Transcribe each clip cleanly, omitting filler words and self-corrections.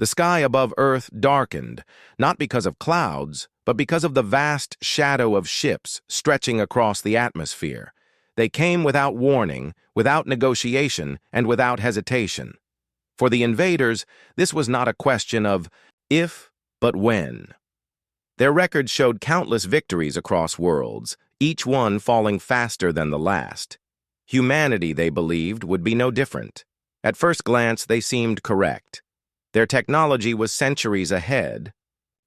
The sky above Earth darkened, not because of clouds, but because of the vast shadow of ships stretching across the atmosphere. They came without warning, without negotiation, and without hesitation. For the invaders, this was not a question of if, but when. Their record showed countless victories across worlds, each one falling faster than the last. Humanity, they believed, would be no different. At first glance, they seemed correct. Their technology was centuries ahead,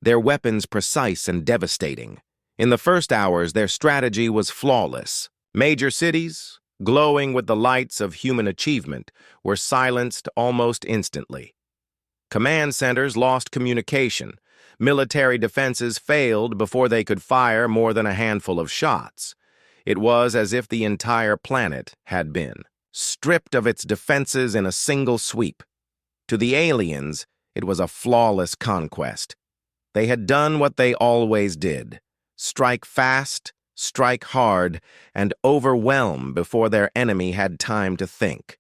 their weapons precise and devastating. In the first hours, their strategy was flawless. Major cities, glowing with the lights of human achievement, were silenced almost instantly. Command centers lost communication. Military defenses failed before they could fire more than a handful of shots. It was as if the entire planet had been stripped of its defenses in a single sweep. To the aliens, it was a flawless conquest. They had done what they always did: strike fast, strike hard, and overwhelm before their enemy had time to think.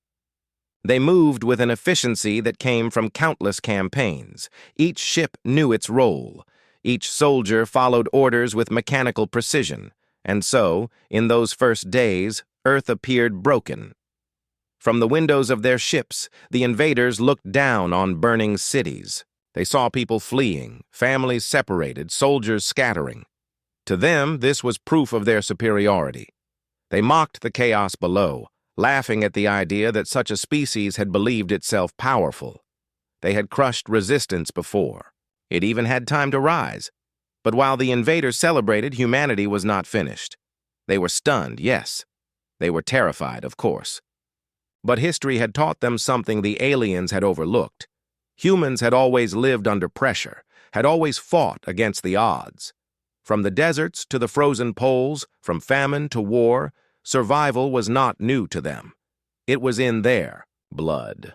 They moved with an efficiency that came from countless campaigns. Each ship knew its role. Each soldier followed orders with mechanical precision. And so, in those first days, Earth appeared broken. From the windows of their ships, the invaders looked down on burning cities. They saw people fleeing, families separated, soldiers scattering. To them, this was proof of their superiority. They mocked the chaos below, laughing at the idea that such a species had believed itself powerful. They had crushed resistance before. It even had time to rise. But while the invaders celebrated, humanity was not finished. They were stunned, yes. They were terrified, of course. But history had taught them something the aliens had overlooked. Humans had always lived under pressure, had always fought against the odds. From the deserts to the frozen poles, from famine to war, survival was not new to them. It was in their blood.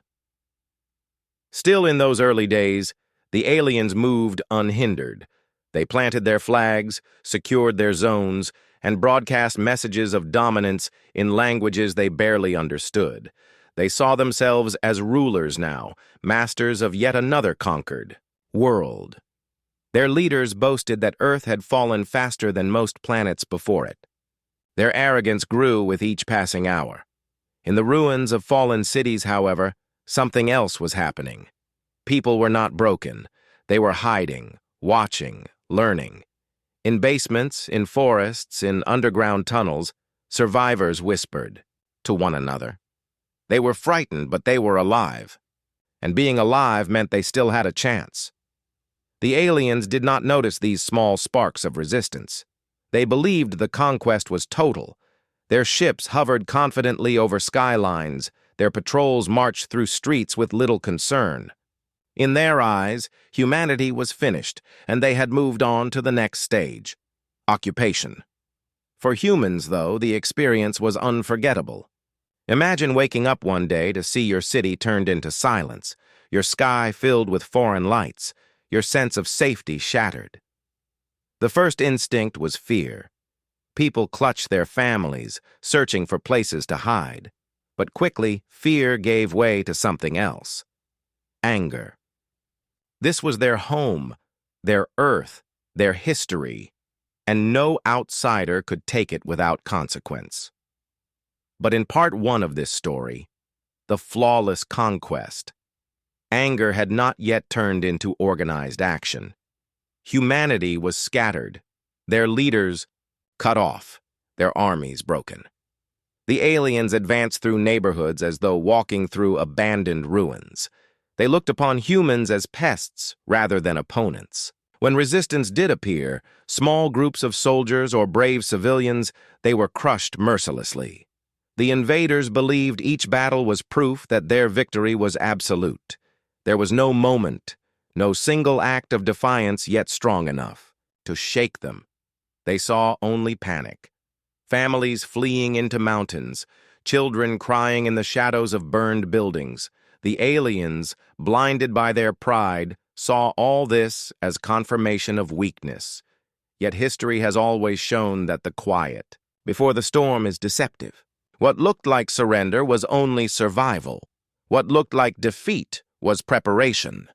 Still in those early days, the aliens moved unhindered. They planted their flags, secured their zones, and broadcast messages of dominance in languages they barely understood. They saw themselves as rulers now, masters of yet another conquered world. Their leaders boasted that Earth had fallen faster than most planets before it. Their arrogance grew with each passing hour. In the ruins of fallen cities, however, something else was happening. People were not broken. They were hiding, watching, learning. In basements, in forests, in underground tunnels, survivors whispered to one another. They were frightened, but they were alive. And being alive meant they still had a chance. The aliens did not notice these small sparks of resistance. They believed the conquest was total. Their ships hovered confidently over skylines. Their patrols marched through streets with little concern. In their eyes, humanity was finished, and they had moved on to the next stage: occupation. For humans, though, the experience was unforgettable. Imagine waking up one day to see your city turned into silence, your sky filled with foreign lights, your sense of safety shattered. The first instinct was fear. People clutched their families, searching for places to hide. But quickly, fear gave way to something else: anger. This was their home, their Earth, their history, and no outsider could take it without consequence. But in part one of this story, the flawless conquest, anger had not yet turned into organized action. Humanity was scattered, their leaders cut off, their armies broken. The aliens advanced through neighborhoods as though walking through abandoned ruins. They looked upon humans as pests rather than opponents. When resistance did appear, small groups of soldiers or brave civilians, they were crushed mercilessly. The invaders believed each battle was proof that their victory was absolute. There was no moment, no single act of defiance yet strong enough to shake them. They saw only panic. Families fleeing into mountains, children crying in the shadows of burned buildings. The aliens, blinded by their pride, saw all this as confirmation of weakness. Yet history has always shown that the quiet before the storm is deceptive. What looked like surrender was only survival. What looked like defeat was preparation.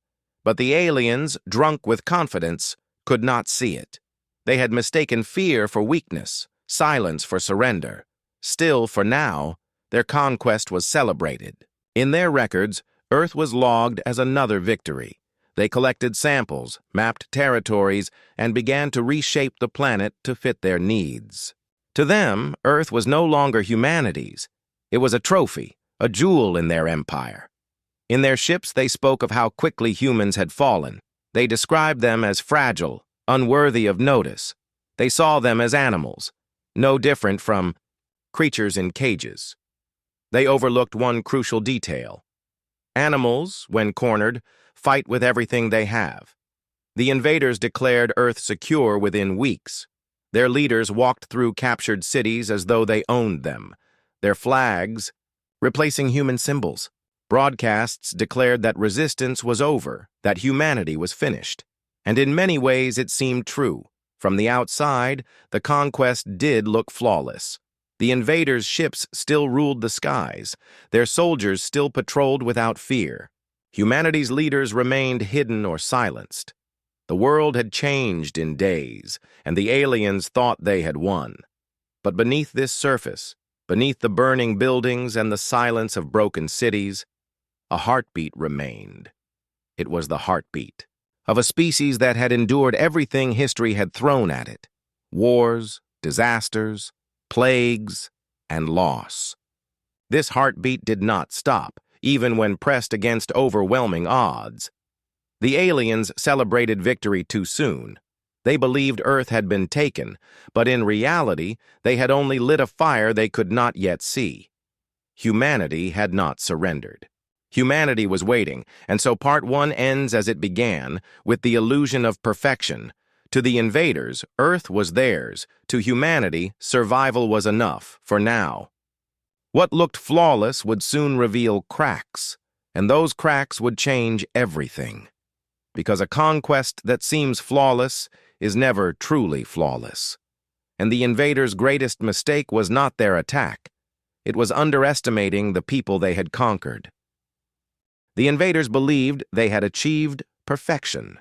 But the aliens, drunk with confidence, could not see it. They had mistaken fear for weakness, silence for surrender. Still, for now, their conquest was celebrated. In their records, Earth was logged as another victory. They collected samples, mapped territories, and began to reshape the planet to fit their needs. To them, Earth was no longer humanity's. It was a trophy, a jewel in their empire. In their ships, they spoke of how quickly humans had fallen. They described them as fragile, unworthy of notice. They saw them as animals, no different from creatures in cages. They overlooked one crucial detail. Animals, when cornered, fight with everything they have. The invaders declared Earth secure within weeks. Their leaders walked through captured cities as though they owned them, their flags replacing human symbols. Broadcasts declared that resistance was over, that humanity was finished. And in many ways it seemed true. From the outside, the conquest did look flawless. The invaders' ships still ruled the skies. Their soldiers still patrolled without fear. Humanity's leaders remained hidden or silenced. The world had changed in days, and the aliens thought they had won. But beneath this surface, beneath the burning buildings and the silence of broken cities, a heartbeat remained. It was the heartbeat of a species that had endured everything history had thrown at it: wars, disasters, plagues, and loss. This heartbeat did not stop, even when pressed against overwhelming odds. The aliens celebrated victory too soon. They believed Earth had been taken, but in reality, they had only lit a fire they could not yet see. Humanity had not surrendered. Humanity was waiting, and so Part 1 ends as it began, with the illusion of perfection. To the invaders, Earth was theirs. To humanity, survival was enough, for now. What looked flawless would soon reveal cracks, and those cracks would change everything. Because a conquest that seems flawless is never truly flawless. And the invaders' greatest mistake was not their attack. It was underestimating the people they had conquered. The invaders believed they had achieved perfection.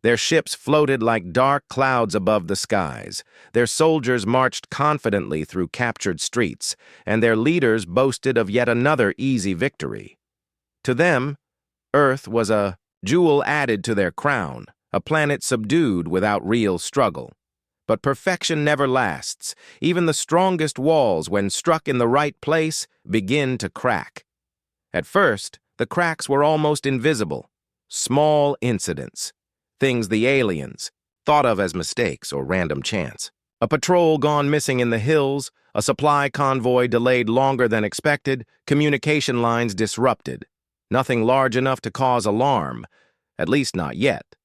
Their ships floated like dark clouds above the skies. Their soldiers marched confidently through captured streets, and their leaders boasted of yet another easy victory. To them, Earth was a jewel added to their crown, a planet subdued without real struggle. But perfection never lasts. Even the strongest walls, when struck in the right place, begin to crack. At first, the cracks were almost invisible. Small incidents. Things the aliens thought of as mistakes or random chance. A patrol gone missing in the hills, a supply convoy delayed longer than expected, communication lines disrupted. Nothing large enough to cause alarm, at least not yet.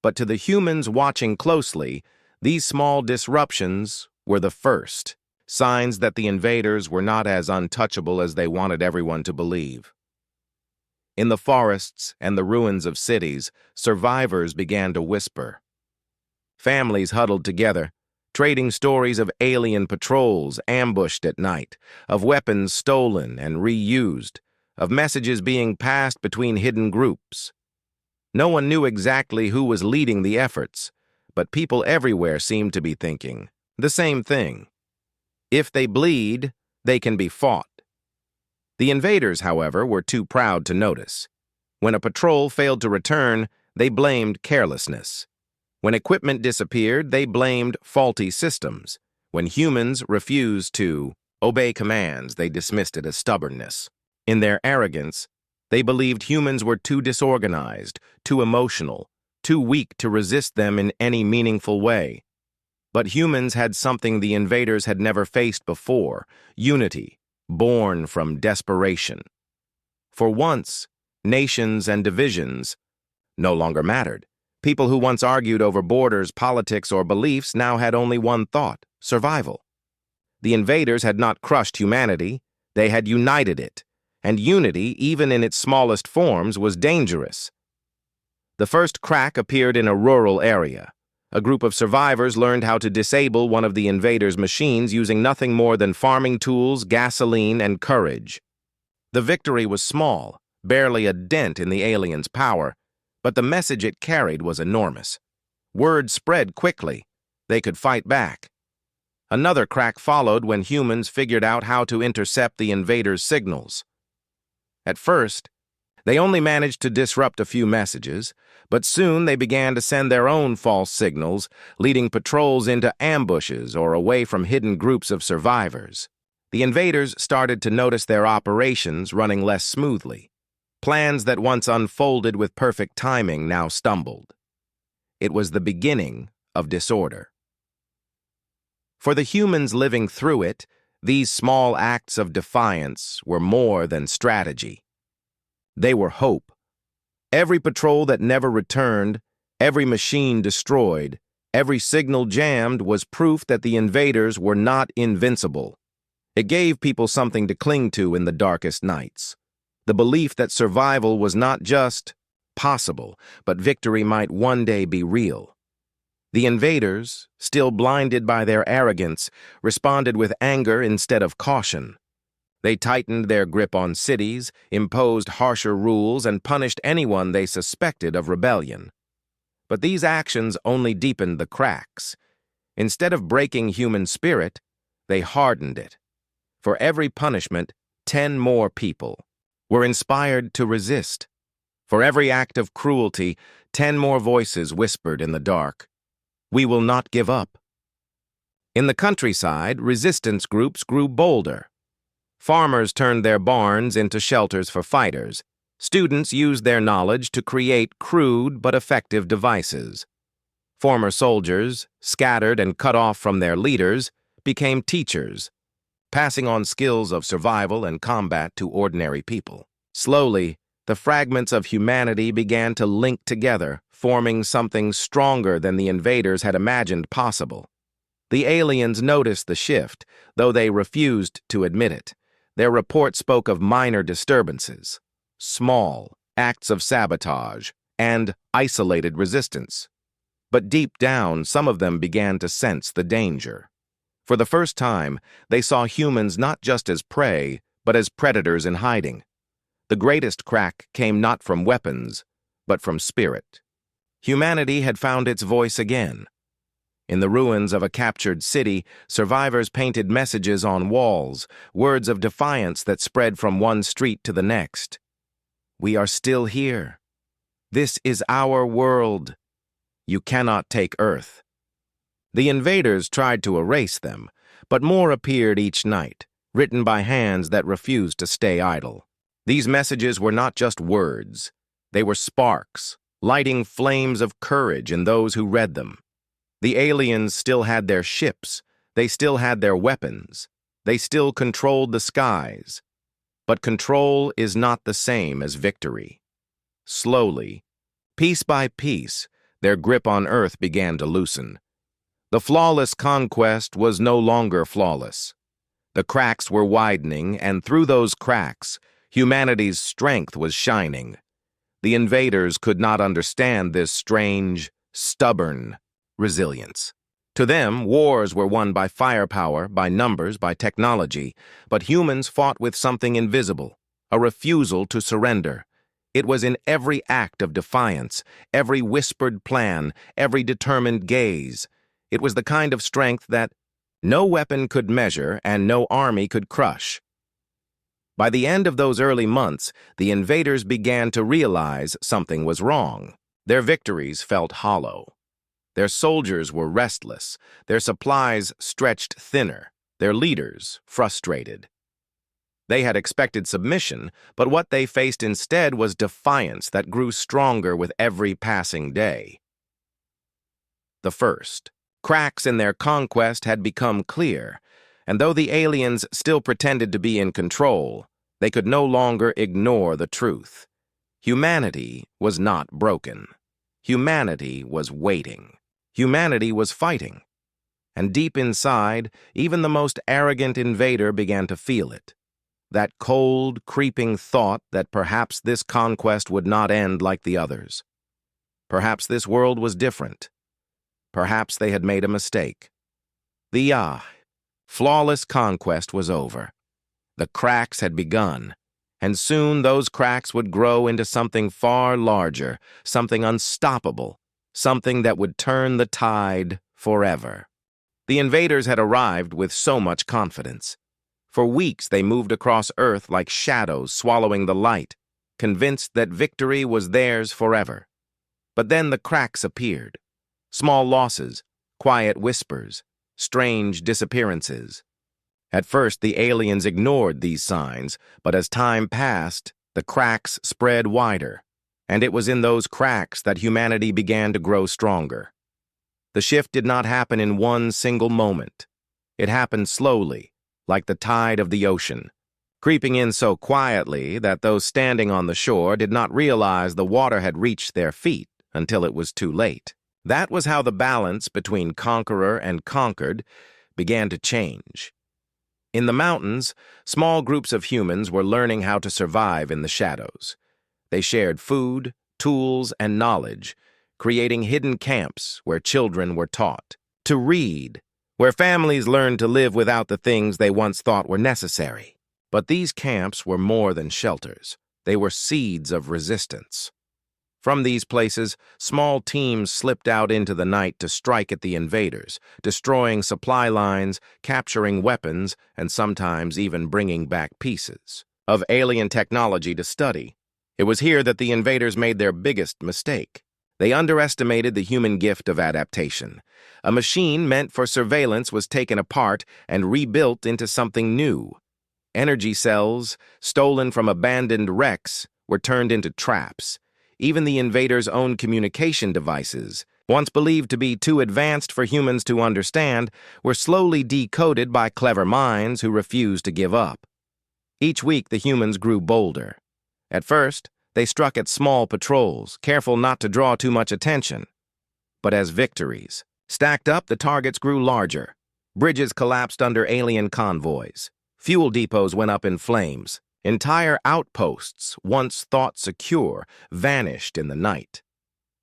But to the humans watching closely, these small disruptions were the first, signs that the invaders were not as untouchable as they wanted everyone to believe. In the forests and the ruins of cities, survivors began to whisper. Families huddled together, trading stories of alien patrols ambushed at night, of weapons stolen and reused, of messages being passed between hidden groups. No one knew exactly who was leading the efforts, but people everywhere seemed to be thinking the same thing. If they bleed, they can be fought. The invaders, however, were too proud to notice. When a patrol failed to return, they blamed carelessness. When equipment disappeared, they blamed faulty systems. When humans refused to obey commands, they dismissed it as stubbornness. In their arrogance, they believed humans were too disorganized, too emotional, too weak to resist them in any meaningful way. But humans had something the invaders had never faced before: unity, born from desperation. For once, nations and divisions no longer mattered. People who once argued over borders, politics, or beliefs now had only one thought: survival. The invaders had not crushed humanity, they had united it, and unity, even in its smallest forms, was dangerous. The first crack appeared in a rural area. A group of survivors learned how to disable one of the invaders' machines using nothing more than farming tools, gasoline, and courage. The victory was small, barely a dent in the aliens' power, But the message it carried was enormous. Word spread quickly. They could fight back. Another crack followed when humans figured out how to intercept the invaders' signals. At first, they only managed to disrupt a few messages, but soon they began to send their own false signals, leading patrols into ambushes or away from hidden groups of survivors. The invaders started to notice their operations running less smoothly. Plans that once unfolded with perfect timing now stumbled. It was the beginning of disorder. For the humans living through it, these small acts of defiance were more than strategy. They were hope. Every patrol that never returned, every machine destroyed, every signal jammed was proof that the invaders were not invincible. It gave people something to cling to in the darkest nights. The belief that survival was not just possible, but victory might one day be real. The invaders, still blinded by their arrogance, responded with anger instead of caution. They tightened their grip on cities, imposed harsher rules, and punished anyone they suspected of rebellion. But these actions only deepened the cracks. Instead of breaking human spirit, they hardened it. For every punishment, 10 more people were inspired to resist. For every act of cruelty, 10 more voices whispered in the dark, "We will not give up." In the countryside, resistance groups grew bolder. Farmers turned their barns into shelters for fighters. Students used their knowledge to create crude but effective devices. Former soldiers, scattered and cut off from their leaders, became teachers, passing on skills of survival and combat to ordinary people. Slowly, the fragments of humanity began to link together, forming something stronger than the invaders had imagined possible. The aliens noticed the shift, though they refused to admit it. Their report spoke of minor disturbances, small acts of sabotage, and isolated resistance. But deep down, some of them began to sense the danger. For the first time, they saw humans not just as prey, but as predators in hiding. The greatest crack came not from weapons, but from spirit. Humanity had found its voice again. In the ruins of a captured city, survivors painted messages on walls, words of defiance that spread from one street to the next. "We are still here. This is our world. You cannot take Earth." The invaders tried to erase them, but more appeared each night, written by hands that refused to stay idle. These messages were not just words. They were sparks, lighting flames of courage in those who read them. The aliens still had their ships. They still had their weapons. They still controlled the skies. But control is not the same as victory. Slowly, piece by piece, their grip on Earth began to loosen. The flawless conquest was no longer flawless. The cracks were widening, and through those cracks, humanity's strength was shining. The invaders could not understand this strange, stubborn resilience. To them, wars were won by firepower, by numbers, by technology, but humans fought with something invisible, a refusal to surrender. It was in every act of defiance, every whispered plan, every determined gaze. It was the kind of strength that no weapon could measure and no army could crush. By the end of those early months, the invaders began to realize something was wrong. Their victories felt hollow. Their soldiers were restless, their supplies stretched thinner, their leaders frustrated. They had expected submission, but what they faced instead was defiance that grew stronger with every passing day. The first cracks in their conquest had become clear, and though the aliens still pretended to be in control, they could no longer ignore the truth. Humanity was not broken. Humanity was waiting. Humanity was fighting. And deep inside, even the most arrogant invader began to feel it. That cold, creeping thought that perhaps this conquest would not end like the others. Perhaps this world was different. Perhaps they had made a mistake. The flawless conquest was over. The cracks had begun, And soon those cracks would grow into something far larger, something unstoppable, something that would turn the tide forever. The invaders had arrived with so much confidence. For weeks they moved across Earth like shadows swallowing the light, convinced that victory was theirs forever. But then the cracks appeared. Small losses, quiet whispers, strange disappearances. At first, the aliens ignored these signs, but as time passed, the cracks spread wider, and it was in those cracks that humanity began to grow stronger. The shift did not happen in one single moment. It happened slowly, like the tide of the ocean, creeping in so quietly that those standing on the shore did not realize the water had reached their feet until it was too late. That was how the balance between conqueror and conquered began to change. In the mountains, small groups of humans were learning how to survive in the shadows. They shared food, tools, and knowledge, creating hidden camps where children were taught to read, where families learned to live without the things they once thought were necessary. But these camps were more than shelters. They were seeds of resistance. From these places, small teams slipped out into the night to strike at the invaders, destroying supply lines, capturing weapons, and sometimes even bringing back pieces of alien technology to study. It was here that the invaders made their biggest mistake. They underestimated the human gift of adaptation. A machine meant for surveillance was taken apart and rebuilt into something new. Energy cells, stolen from abandoned wrecks, were turned into traps. Even the invaders' own communication devices, once believed to be too advanced for humans to understand, were slowly decoded by clever minds who refused to give up. Each week, the humans grew bolder. At first, they struck at small patrols, careful not to draw too much attention. But as victories stacked up, the targets grew larger. Bridges collapsed under alien convoys. Fuel depots went up in flames. Entire outposts, once thought secure, vanished in the night.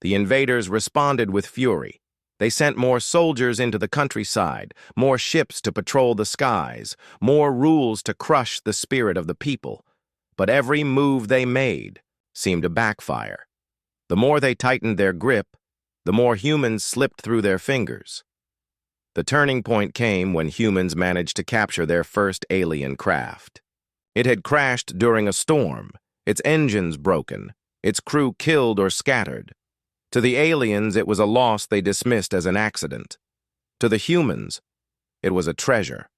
The invaders responded with fury. They sent more soldiers into the countryside, more ships to patrol the skies, more rules to crush the spirit of the people. But every move they made seemed to backfire. The more they tightened their grip, the more humans slipped through their fingers. The turning point came when humans managed to capture their first alien craft. It had crashed during a storm, its engines broken, its crew killed or scattered. To the aliens, it was a loss they dismissed as an accident. To the humans, it was a treasure.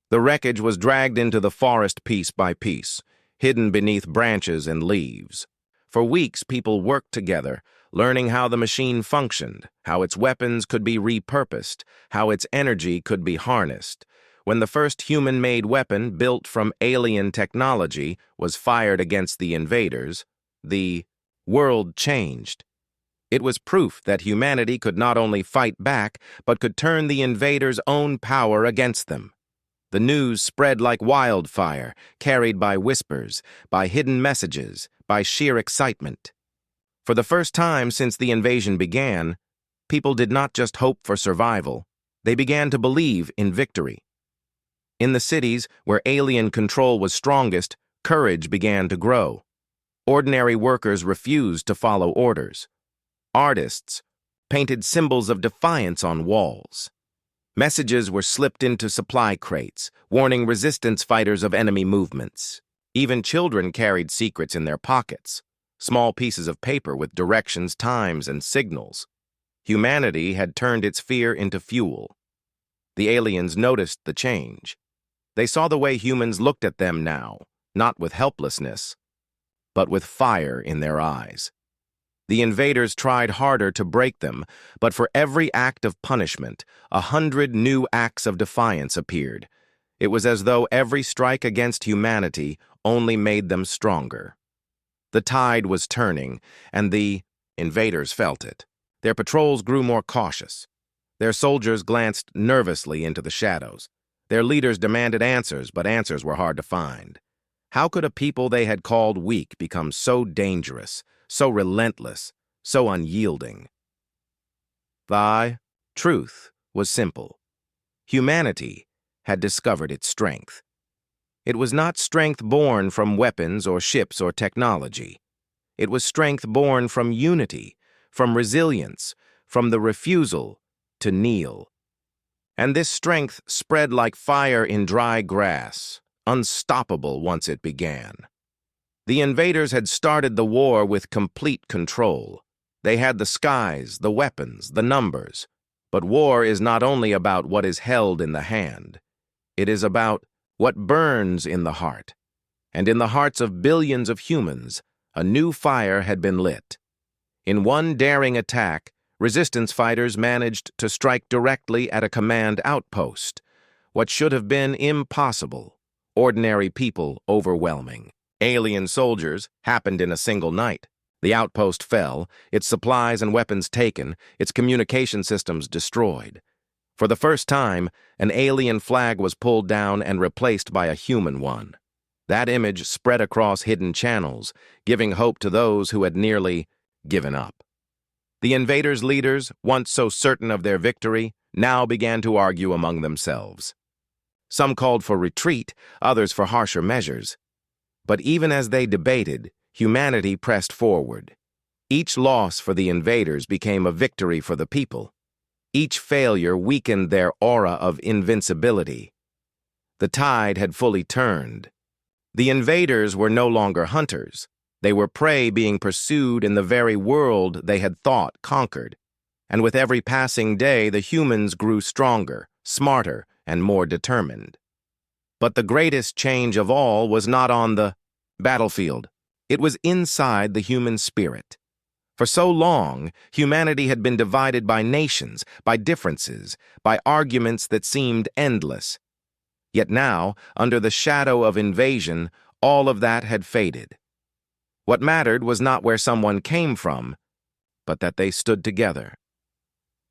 The wreckage was dragged into the forest piece by piece, hidden beneath branches and leaves. For weeks, people worked together, learning how the machine functioned, how its weapons could be repurposed, how its energy could be harnessed. When the first human-made weapon, built from alien technology, was fired against the invaders, the world changed. It was proof that humanity could not only fight back, but could turn the invaders' own power against them. The news spread like wildfire, carried by whispers, by hidden messages, by sheer excitement. For the first time since the invasion began, people did not just hope for survival, they began to believe in victory. In the cities, where alien control was strongest, courage began to grow. Ordinary workers refused to follow orders. Artists painted symbols of defiance on walls. Messages were slipped into supply crates, warning resistance fighters of enemy movements. Even children carried secrets in their pockets, small pieces of paper with directions, times, and signals. Humanity had turned its fear into fuel. The aliens noticed the change. They saw the way humans looked at them now, not with helplessness, but with fire in their eyes. The invaders tried harder to break them, but for every act of punishment, 100 new acts of defiance appeared. It was as though every strike against humanity only made them stronger. The tide was turning, and the invaders felt it. Their patrols grew more cautious. Their soldiers glanced nervously into the shadows. Their leaders demanded answers, but answers were hard to find. How could a people they had called weak become so dangerous, so relentless, so unyielding? The truth was simple. Humanity had discovered its strength. It was not strength born from weapons or ships or technology. It was strength born from unity, from resilience, from the refusal to kneel. And this strength spread like fire in dry grass, unstoppable once it began. The invaders had started the war with complete control. They had the skies, the weapons, the numbers. But war is not only about what is held in the hand. It is about what burns in the heart. And in the hearts of billions of humans, a new fire had been lit. In one daring attack, resistance fighters managed to strike directly at a command outpost. What should have been impossible, ordinary people overwhelming. Alien soldiers happened in a single night. The outpost fell, its supplies and weapons taken, its communication systems destroyed. For the first time, an alien flag was pulled down and replaced by a human one. That image spread across hidden channels, giving hope to those who had nearly given up. The invaders' leaders, once so certain of their victory, now began to argue among themselves. Some called for retreat, others for harsher measures. But even as they debated, humanity pressed forward. Each loss for the invaders became a victory for the people. Each failure weakened their aura of invincibility. The tide had fully turned. The invaders were no longer hunters. They were prey being pursued in the very world they had thought conquered. And with every passing day, the humans grew stronger, smarter, and more determined. But the greatest change of all was not on the battlefield. It was inside the human spirit. For so long, humanity had been divided by nations, by differences, by arguments that seemed endless. Yet now, under the shadow of invasion, all of that had faded. What mattered was not where someone came from, but that they stood together.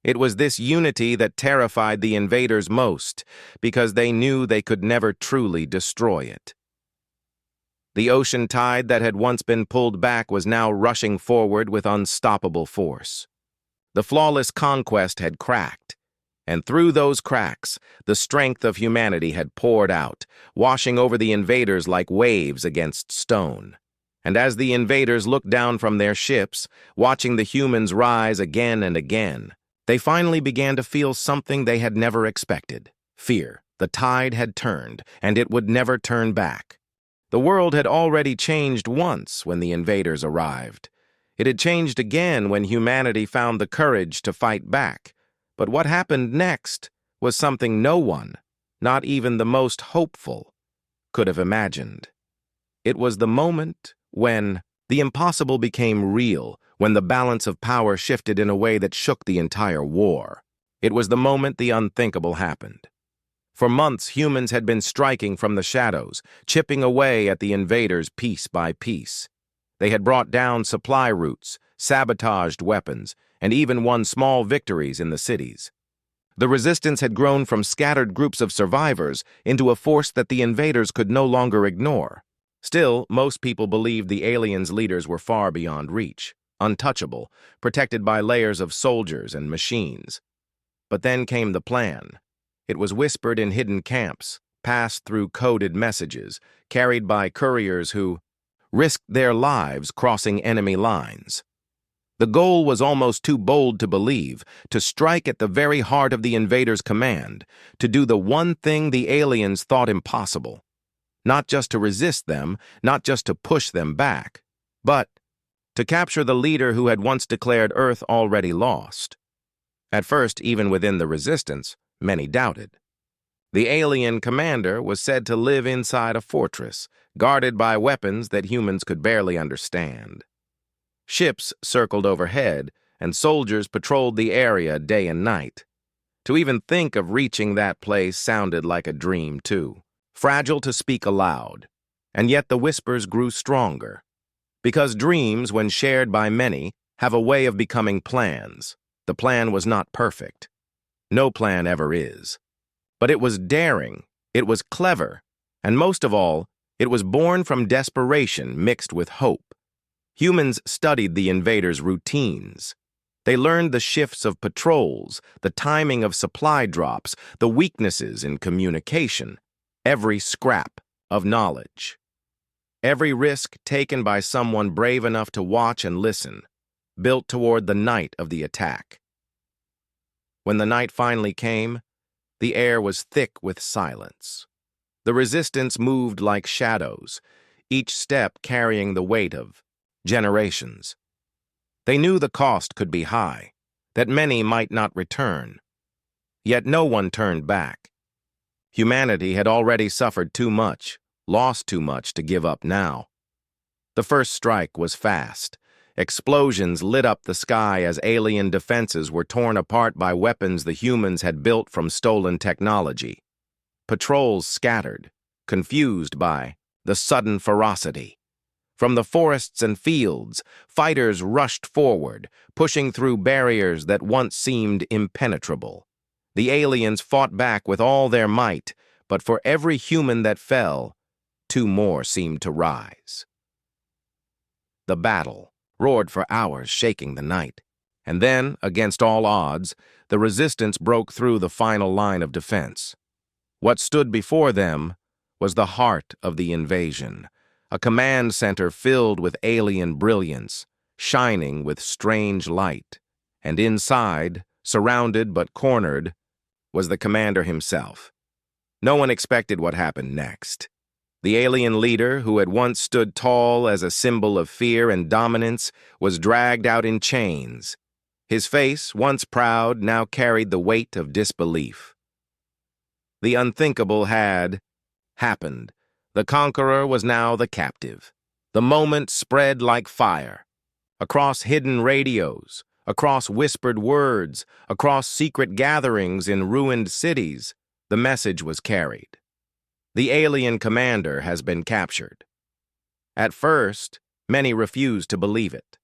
It was this unity that terrified the invaders most, because they knew they could never truly destroy it. The ocean tide that had once been pulled back was now rushing forward with unstoppable force. The flawless conquest had cracked, and through those cracks, the strength of humanity had poured out, washing over the invaders like waves against stone. And as the invaders looked down from their ships, watching the humans rise again and again, they finally began to feel something they had never expected: fear. The tide had turned, and it would never turn back. The world had already changed once when the invaders arrived. It had changed again when humanity found the courage to fight back. But what happened next was something no one, not even the most hopeful, could have imagined. It was the moment when the impossible became real, when the balance of power shifted in a way that shook the entire war. It was the moment the unthinkable happened. For months, humans had been striking from the shadows, chipping away at the invaders piece by piece. They had brought down supply routes, sabotaged weapons, and even won small victories in the cities. The resistance had grown from scattered groups of survivors into a force that the invaders could no longer ignore. Still, most people believed the aliens' leaders were far beyond reach, untouchable, protected by layers of soldiers and machines. But then came the plan. It was whispered in hidden camps, passed through coded messages, carried by couriers who risked their lives crossing enemy lines. The goal was almost too bold to believe: to strike at the very heart of the invaders' command, to do the one thing the aliens thought impossible. Not just to resist them, not just to push them back, but to capture the leader who had once declared Earth already lost. At first, even within the resistance, many doubted. The alien commander was said to live inside a fortress, guarded by weapons that humans could barely understand. Ships circled overhead, and soldiers patrolled the area day and night. To even think of reaching that place sounded like a dream, too, fragile to speak aloud. And yet the whispers grew stronger. Because dreams, when shared by many, have a way of becoming plans. The plan was not perfect. No plan ever is. But it was daring, it was clever, and most of all, it was born from desperation mixed with hope. Humans studied the invaders' routines. They learned the shifts of patrols, the timing of supply drops, the weaknesses in communication. Every scrap, of knowledge. Every risk taken by someone brave enough to watch and listen, built toward the night of the attack. When the night finally came, the air was thick with silence. The resistance moved like shadows, each step carrying the weight of generations. They knew the cost could be high, that many might not return. Yet no one turned back. Humanity had already suffered too much, lost too much to give up now. The first strike was fast. Explosions lit up the sky as alien defenses were torn apart by weapons the humans had built from stolen technology. Patrols scattered, confused by the sudden ferocity. From the forests and fields, fighters rushed forward, pushing through barriers that once seemed impenetrable. The aliens fought back with all their might, but for every human that fell, 2 more seemed to rise. The battle roared for hours, shaking the night. And then, against all odds, the resistance broke through the final line of defense. What stood before them was the heart of the invasion, a command center filled with alien brilliance, shining with strange light. And inside, surrounded but cornered, was the commander himself. No one expected what happened next. The alien leader, who had once stood tall as a symbol of fear and dominance, was dragged out in chains. His face, once proud, now carried the weight of disbelief. The unthinkable had happened. The conqueror was now the captive. The moment spread like fire. Across hidden radios, across whispered words, across secret gatherings in ruined cities, the message was carried. The alien commander has been captured. At first, many refused to believe it.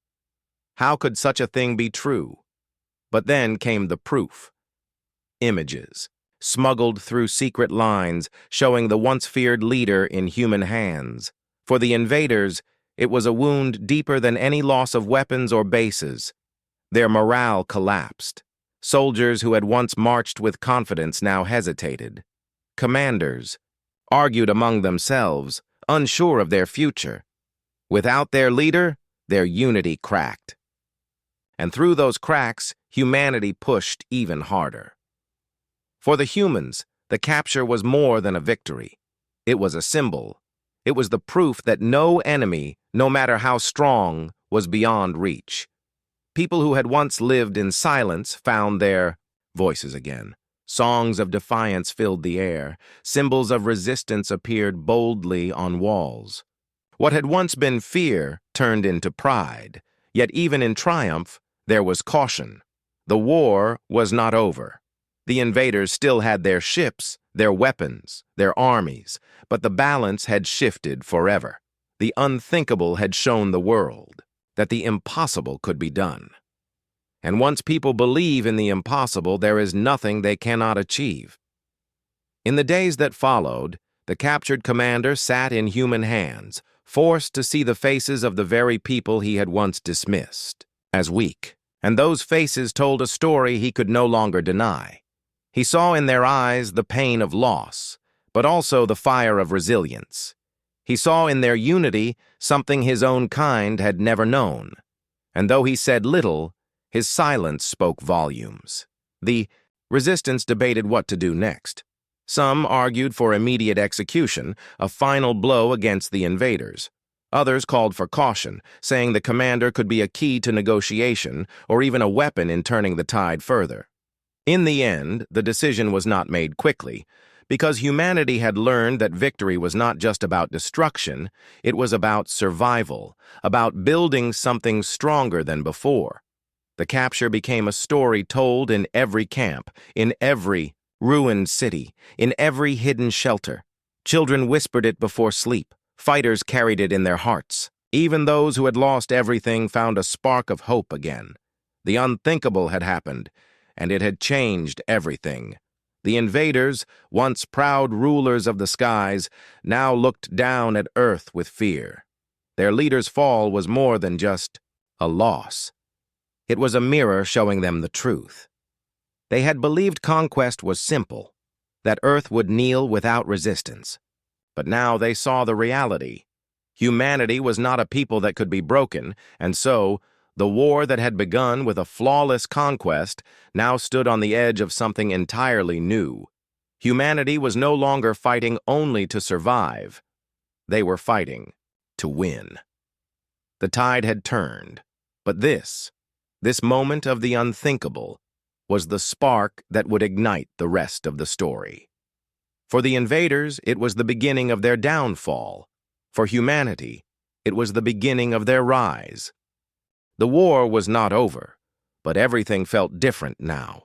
How could such a thing be true? But then came the proof. Images, smuggled through secret lines, showing the once-feared leader in human hands. For the invaders, it was a wound deeper than any loss of weapons or bases. Their morale collapsed. Soldiers who had once marched with confidence now hesitated. Commanders argued among themselves, unsure of their future. Without their leader, their unity cracked. And through those cracks, humanity pushed even harder. For the humans, the capture was more than a victory. It was a symbol. It was the proof that no enemy, no matter how strong, was beyond reach. People who had once lived in silence found their voices again. Songs of defiance filled the air. Symbols of resistance appeared boldly on walls. What had once been fear turned into pride. Yet even in triumph, there was caution. The war was not over. The invaders still had their ships, their weapons, their armies, but the balance had shifted forever. The unthinkable had shown the world that the impossible could be done. And once people believe in the impossible, there is nothing they cannot achieve. In the days that followed, the captured commander sat in human hands, forced to see the faces of the very people he had once dismissed as weak. And those faces told a story he could no longer deny. He saw in their eyes the pain of loss, but also the fire of resilience. He saw in their unity something his own kind had never known. And though he said little, his silence spoke volumes. The resistance debated what to do next. Some argued for immediate execution, a final blow against the invaders. Others called for caution, saying the commander could be a key to negotiation or even a weapon in turning the tide further. In the end, the decision was not made quickly, because humanity had learned that victory was not just about destruction, it was about survival, about building something stronger than before. The capture became a story told in every camp, in every ruined city, in every hidden shelter. Children whispered it before sleep. Fighters carried it in their hearts. Even those who had lost everything found a spark of hope again. The unthinkable had happened, and it had changed everything. The invaders, once proud rulers of the skies, now looked down at Earth with fear. Their leader's fall was more than just a loss. It was a mirror showing them the truth. They had believed conquest was simple, that Earth would kneel without resistance. But now they saw the reality. Humanity was not a people that could be broken, and so, the war that had begun with a flawless conquest now stood on the edge of something entirely new. Humanity was no longer fighting only to survive. They were fighting to win. The tide had turned, but this moment of the unthinkable, was the spark that would ignite the rest of the story. For the invaders, it was the beginning of their downfall. For humanity, it was the beginning of their rise. The war was not over, but everything felt different now.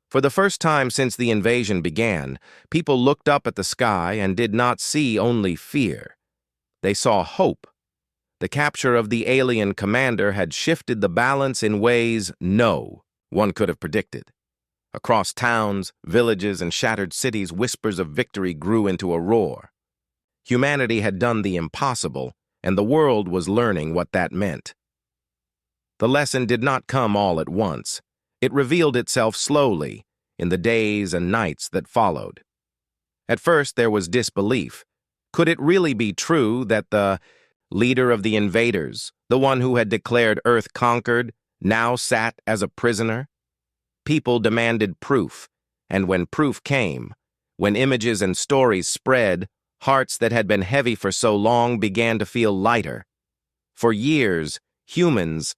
For the first time since the invasion began, people looked up at the sky and did not see only fear. They saw hope. The capture of the alien commander had shifted the balance in ways no one could have predicted. Across towns, villages, and shattered cities, whispers of victory grew into a roar. Humanity had done the impossible, and the world was learning what that meant. The lesson did not come all at once. It revealed itself slowly in the days and nights that followed. At first, there was disbelief. Could it really be true that the leader of the invaders, the one who had declared Earth conquered, now sat as a prisoner? People demanded proof, and when proof came, when images and stories spread, hearts that had been heavy for so long began to feel lighter. For years, humans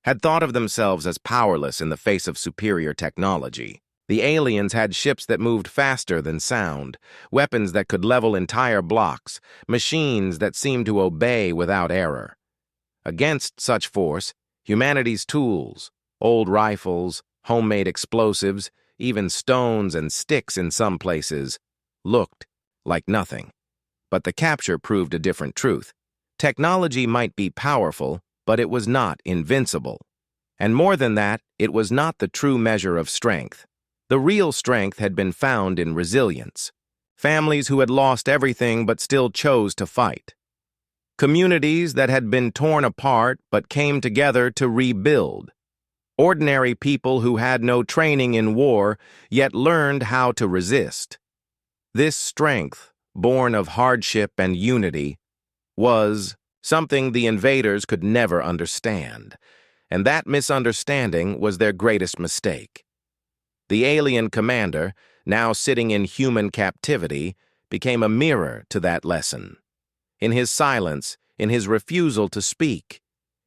had thought of themselves as powerless in the face of superior technology. The aliens had ships that moved faster than sound, weapons that could level entire blocks, machines that seemed to obey without error. Against such force, humanity's tools, old rifles, homemade explosives, even stones and sticks in some places, looked like nothing. But the capture proved a different truth. Technology might be powerful, but it was not invincible. And more than that, it was not the true measure of strength. The real strength had been found in resilience. Families who had lost everything but still chose to fight. Communities that had been torn apart but came together to rebuild. Ordinary people who had no training in war, yet learned how to resist. This strength, born of hardship and unity, was something the invaders could never understand, and that misunderstanding was their greatest mistake. The alien commander, now sitting in human captivity, became a mirror to that lesson. In his silence, in his refusal to speak,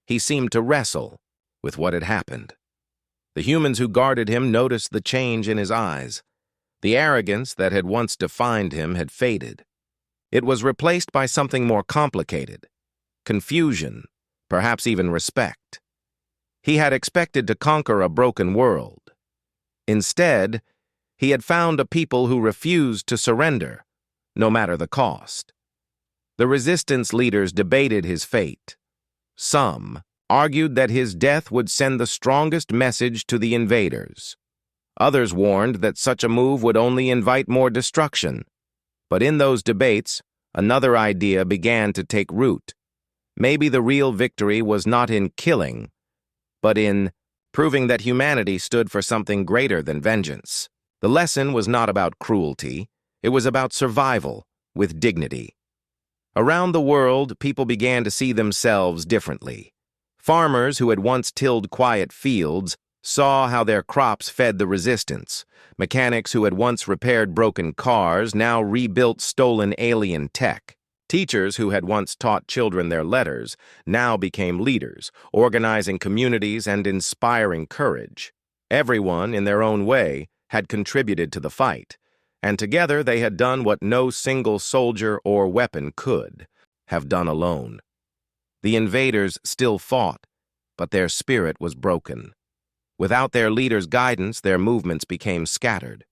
he seemed to wrestle with what had happened. The humans who guarded him noticed the change in his eyes. The arrogance that had once defined him had faded. It was replaced by something more complicated. Confusion, perhaps even respect. He had expected to conquer a broken world. Instead, he had found a people who refused to surrender, no matter the cost. The resistance leaders debated his fate. Some argued that his death would send the strongest message to the invaders. Others warned that such a move would only invite more destruction. But in those debates, another idea began to take root. Maybe the real victory was not in killing, but in proving that humanity stood for something greater than vengeance. The lesson was not about cruelty, it was about survival with dignity. Around the world, people began to see themselves differently. Farmers who had once tilled quiet fields saw how their crops fed the resistance. Mechanics who had once repaired broken cars now rebuilt stolen alien tech. Teachers who had once taught children their letters now became leaders, organizing communities and inspiring courage. Everyone, in their own way, had contributed to the fight, and together they had done what no single soldier or weapon could have done alone. The invaders still fought, but their spirit was broken. Without their leaders' guidance, their movements became scattered.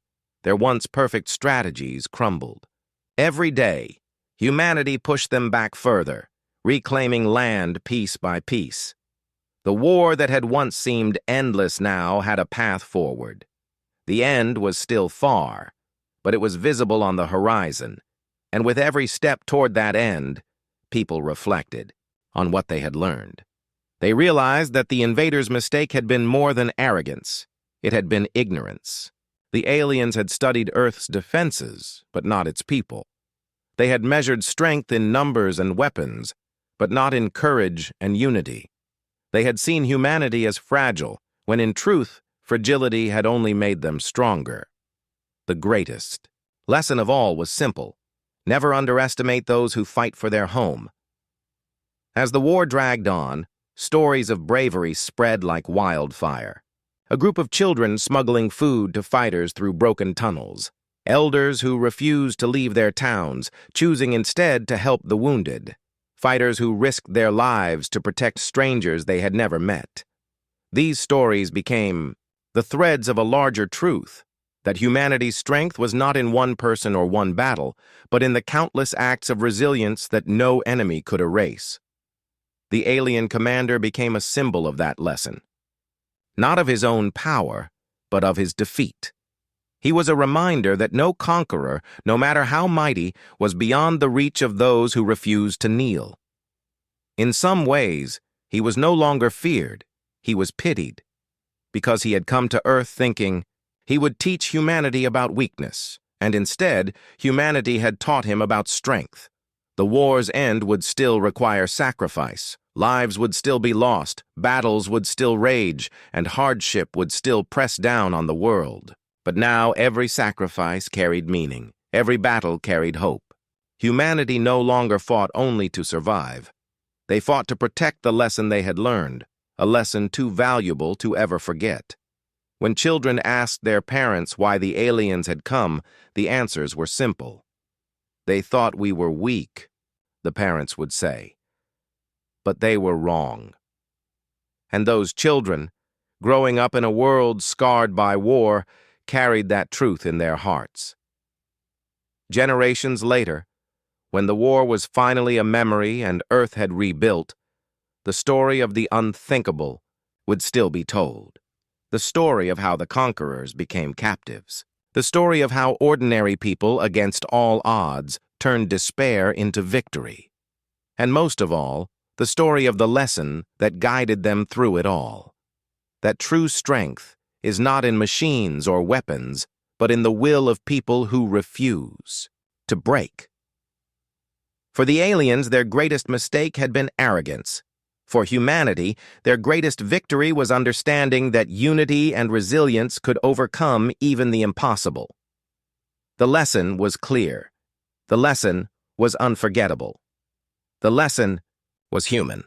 Their once perfect strategies crumbled. Every day, humanity pushed them back further, reclaiming land piece by piece. The war that had once seemed endless now had a path forward. The end was still far, but it was visible on the horizon, and with every step toward that end, people reflected on what they had learned. They realized that the invaders' mistake had been more than arrogance. It had been ignorance. The aliens had studied Earth's defenses, but not its people. They had measured strength in numbers and weapons, but not in courage and unity. They had seen humanity as fragile, when in truth, fragility had only made them stronger. The greatest lesson of all was simple: never underestimate those who fight for their home. As the war dragged on, stories of bravery spread like wildfire. A group of children smuggling food to fighters through broken tunnels. Elders who refused to leave their towns, choosing instead to help the wounded. Fighters who risked their lives to protect strangers they had never met. These stories became the threads of a larger truth, that humanity's strength was not in one person or one battle, but in the countless acts of resilience that no enemy could erase. The alien commander became a symbol of that lesson. Not of his own power, but of his defeat. He was a reminder that no conqueror, no matter how mighty, was beyond the reach of those who refused to kneel. In some ways, he was no longer feared, he was pitied, because he had come to Earth thinking he would teach humanity about weakness, and instead, humanity had taught him about strength. The war's end would still require sacrifice. Lives would still be lost, battles would still rage, and hardship would still press down on the world. But now every sacrifice carried meaning. Every battle carried hope. Humanity no longer fought only to survive. They fought to protect the lesson they had learned, a lesson too valuable to ever forget. When children asked their parents why the aliens had come, the answers were simple. They thought we were weak, the parents would say. But they were wrong. And those children, growing up in a world scarred by war, carried that truth in their hearts. Generations later, when the war was finally a memory and Earth had rebuilt, the story of the unthinkable would still be told. The story of how the conquerors became captives. The story of how ordinary people, against all odds, turned despair into victory. And most of all, the story of the lesson that guided them through it all. That true strength is not in machines or weapons, but in the will of people who refuse to break. For the aliens, their greatest mistake had been arrogance. For humanity, their greatest victory was understanding that unity and resilience could overcome even the impossible. The lesson was clear. The lesson was unforgettable. The lesson was human.